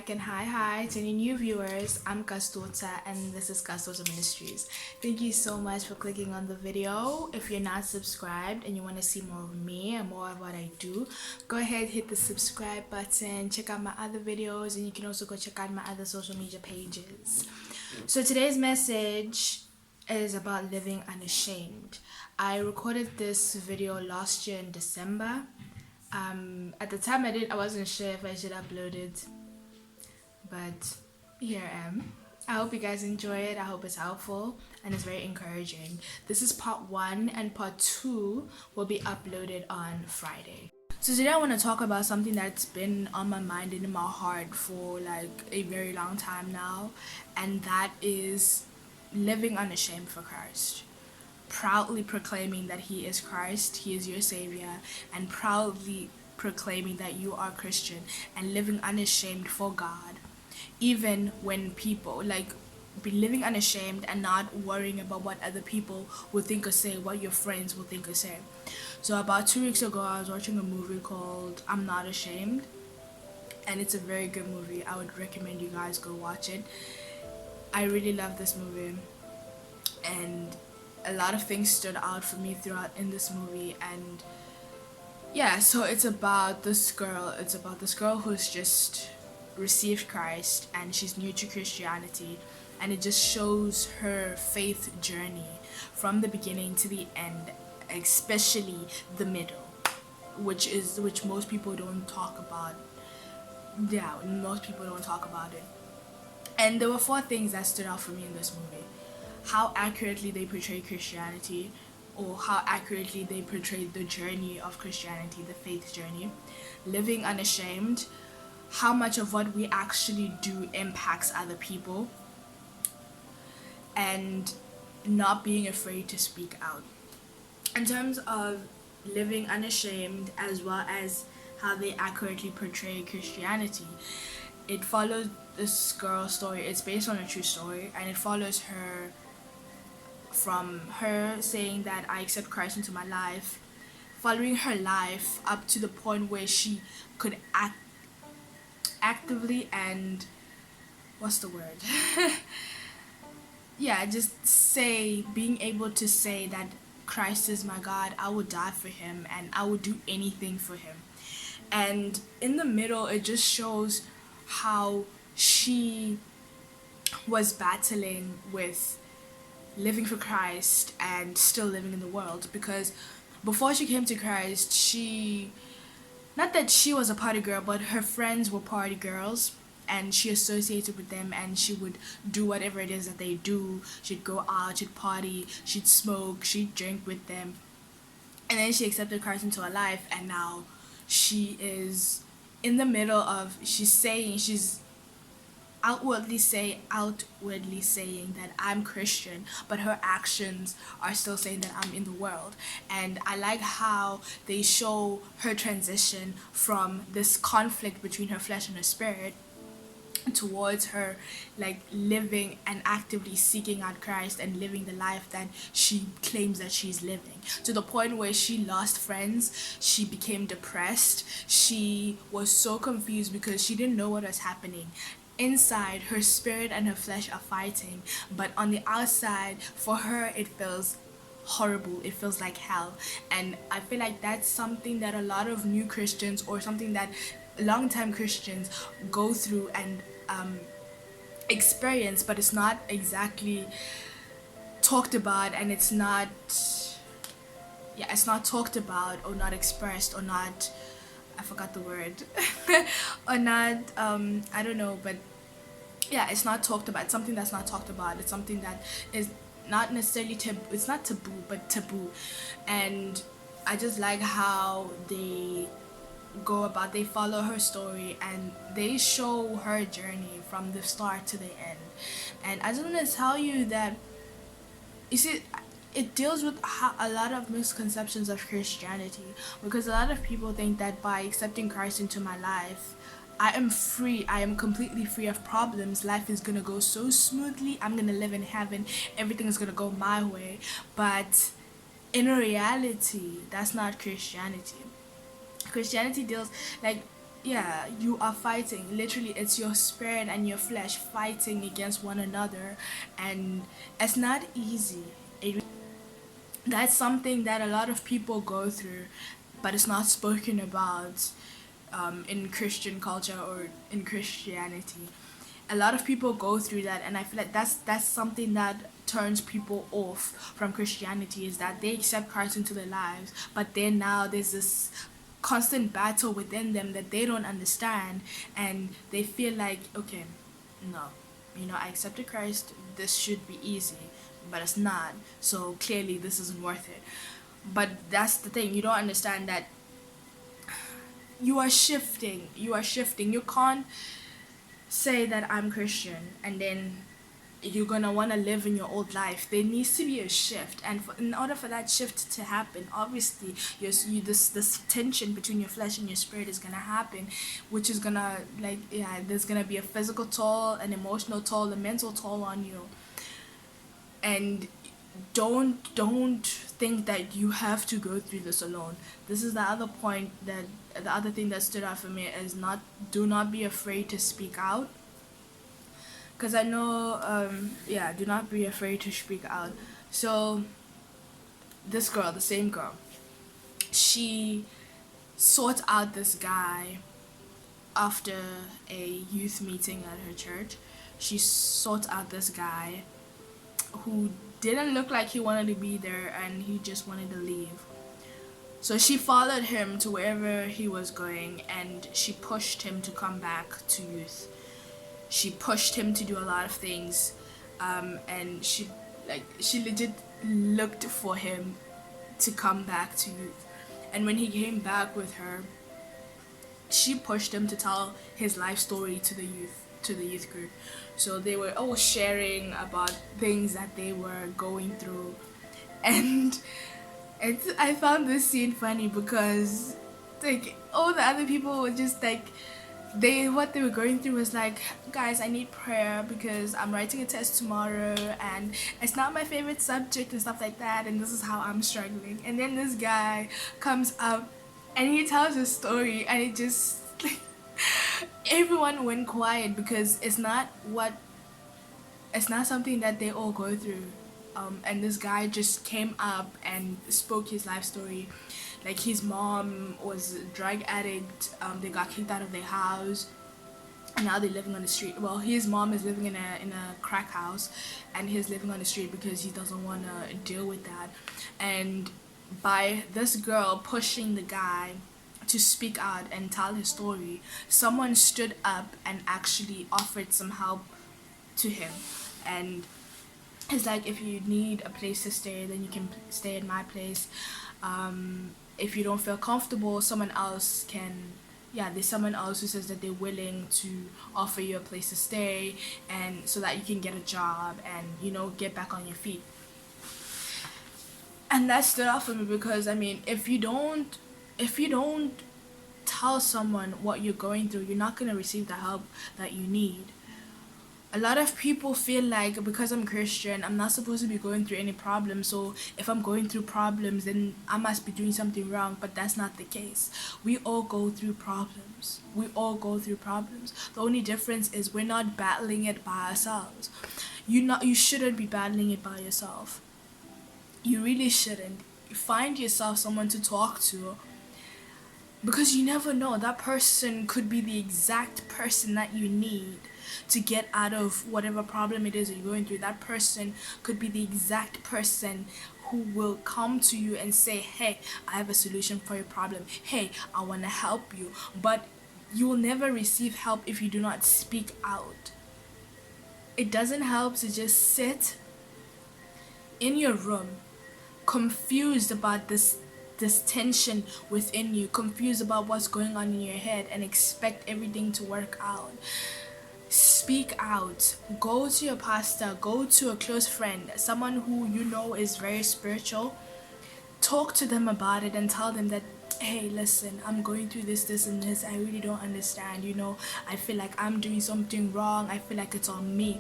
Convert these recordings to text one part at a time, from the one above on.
back, and hi to any new viewers. I'm Kastota and this is Kastota Ministries. Thank you so much for clicking on the video. If you're not subscribed and you want to see more of me and more of what I do, go ahead, hit the subscribe button, check out my other videos, and you can also go check out my other social media pages. So today's message is about living unashamed. I recorded this video last year in December. At the time I wasn't sure if I should upload it, but here I am. I hope you guys enjoy it. I hope it's helpful and it's very encouraging. This is part 1 and part 2 will be uploaded on Friday. So today I want to talk about something that's been on my mind and in my heart for like a very long time now, and that is living unashamed for Christ. Proudly proclaiming that He is Christ, He is your Savior, and proudly proclaiming that you are Christian and living unashamed for God, even when people be living unashamed and not worrying about what other people will think or say, what your friends will think or say. So about 2 weeks ago, I was watching a movie called I'm Not Ashamed, and it's a very good movie. I would recommend you guys go watch it. I really love this movie, and a lot of things stood out for me throughout in this movie. And yeah, so it's about this girl who's just received Christ and she's new to Christianity, and it just shows her faith journey from the beginning to the end, especially the middle, which most people don't talk about. Yeah, most people don't talk about it. And there were 4 things that stood out for me in this movie: how accurately they portray Christianity, or how accurately they portray the journey of Christianity, the faith journey; living unashamed, how much of what we actually do impacts other people; and not being afraid to speak out. In terms of living unashamed, as well as how they accurately portray Christianity, it follows this girl's story. It's based on a true story, and it follows her from her saying that I accept Christ into my life, following her life up to the point where she could actively and what's the word yeah, just being able to say that Christ is my God, I would die for Him and I would do anything for Him. And in the middle, it just shows how she was battling with living for Christ and still living in the world, because before she came to Christ, not that she was a party girl, but her friends were party girls, and she associated with them, and she would do whatever it is that they do. She'd go out, she'd party, she'd smoke, she'd drink with them. And then she accepted Christ into her life, and now she is in the middle of, she's outwardly saying that I'm Christian, but her actions are still saying that I'm in the world. And I like how they show her transition from this conflict between her flesh and her spirit towards her living and actively seeking out Christ and living the life that she claims that she's living, to the point where she lost friends, she became depressed, she was so confused because she didn't know what was happening. Inside, her spirit and her flesh are fighting, but on the outside, for her, it feels horrible. It feels like hell. And I feel like that's something that a lot of new Christians, or something that long-time Christians go through and experience, but it's not exactly talked about, and it's not talked about, or not expressed, or not, I forgot the word or not, I don't know, but yeah, it's not talked about. It's something that's not talked about. It's something that is not necessarily it's not taboo, but taboo. And I just like how they follow her story, and they show her journey from the start to the end. And I just want to tell you that, you see, it deals with a lot of misconceptions of Christianity, because a lot of people think that by accepting Christ into my life, I am free, I am completely free of problems, life is gonna go so smoothly, I'm gonna live in heaven, everything is gonna go my way. But in reality, that's not Christianity. Christianity deals yeah, you are fighting. Literally, it's your spirit and your flesh fighting against one another, and it's not easy. That's something that a lot of people go through, but it's not spoken about in Christian culture or in Christianity. A lot of people go through that, and I feel like that's something that turns people off from Christianity, is that they accept Christ into their lives, but then now there's this constant battle within them that they don't understand, and they feel like, okay, no, I accepted Christ, this should be easy, but it's not, so clearly this isn't worth it. But that's the thing, you don't understand that you are shifting. You can't say that I'm Christian and then you're gonna want to live in your old life. There needs to be a shift, and in order for that shift to happen, obviously this tension between your flesh and your spirit is gonna happen, which is gonna, like, yeah, there's gonna be a physical toll, an emotional toll, a mental toll on you. And don't think that you have to go through this alone. This is the other point, that the other thing that stood out for me is, not do not be afraid to speak out, because I know, yeah, do not be afraid to speak out. So this girl, the same girl, she sought out this guy after a youth meeting at her church. She sought out this guy who didn't look like he wanted to be there, and he just wanted to leave. So she followed him to wherever he was going, and she pushed him to come back to youth. She pushed him to do a lot of things, and she legit looked for him to come back to youth. And when he came back with her, she pushed him to tell his life story to the youth group. So they were all sharing about things that they were going through, and I found this scene funny because, like, all the other people were just like, what they were going through was like, guys, I need prayer because I'm writing a test tomorrow and it's not my favorite subject and stuff like that, and this is how I'm struggling. And then this guy comes up and he tells his story, and it just like, everyone went quiet, because it's not something that they all go through. And this guy just came up and spoke his life story. Like, his mom was a drug addict, they got kicked out of their house, and now they're living on the street. Well, his mom is living in a crack house, and he's living on the street because he doesn't want to deal with that. And by this girl pushing the guy to speak out and tell his story, someone stood up and actually offered some help to him. And it's like, if you need a place to stay, then you can stay at my place. If you don't feel comfortable, someone else can, yeah, there's someone else who says that they're willing to offer you a place to stay, and so that you can get a job and, get back on your feet. And that stood out for me because, I mean, if you don't tell someone what you're going through, you're not going to receive the help that you need. A lot of people feel like, because I'm Christian, I'm not supposed to be going through any problems, so if I'm going through problems, then I must be doing something wrong. But that's not the case. We all go through problems. The only difference is we're not battling it by ourselves. You shouldn't be battling it by yourself. You really shouldn't. Find yourself someone to talk to, because you never know, that person could be the exact person that you need to get out of whatever problem it is that you're going through. That person could be the exact person who will come to you and say, hey, I have a solution for your problem. Hey, I want to help you. But you will never receive help if you do not speak out. It doesn't help to just sit in your room confused about this tension within you, confused about what's going on in your head, and expect everything to work out. Speak out. Go to your pastor, go to a close friend, someone who you know is very spiritual. Talk to them about it and tell them that, hey, listen, I'm going through this and this. I really don't understand. I feel like I'm doing something wrong. I feel like it's on me.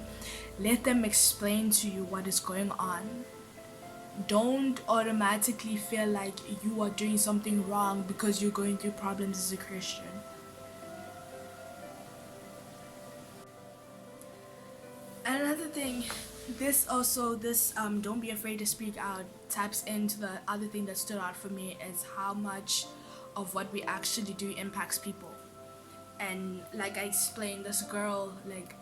Let them explain to you what is going on. Don't automatically feel like you are doing something wrong because you're going through problems as a Christian. thing, this don't be afraid to speak out taps into the other thing that stood out for me is how much of what we actually do impacts people. And like I explained, this girl like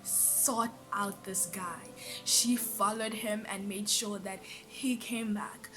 sought out this guy. She followed him and made sure that he came back.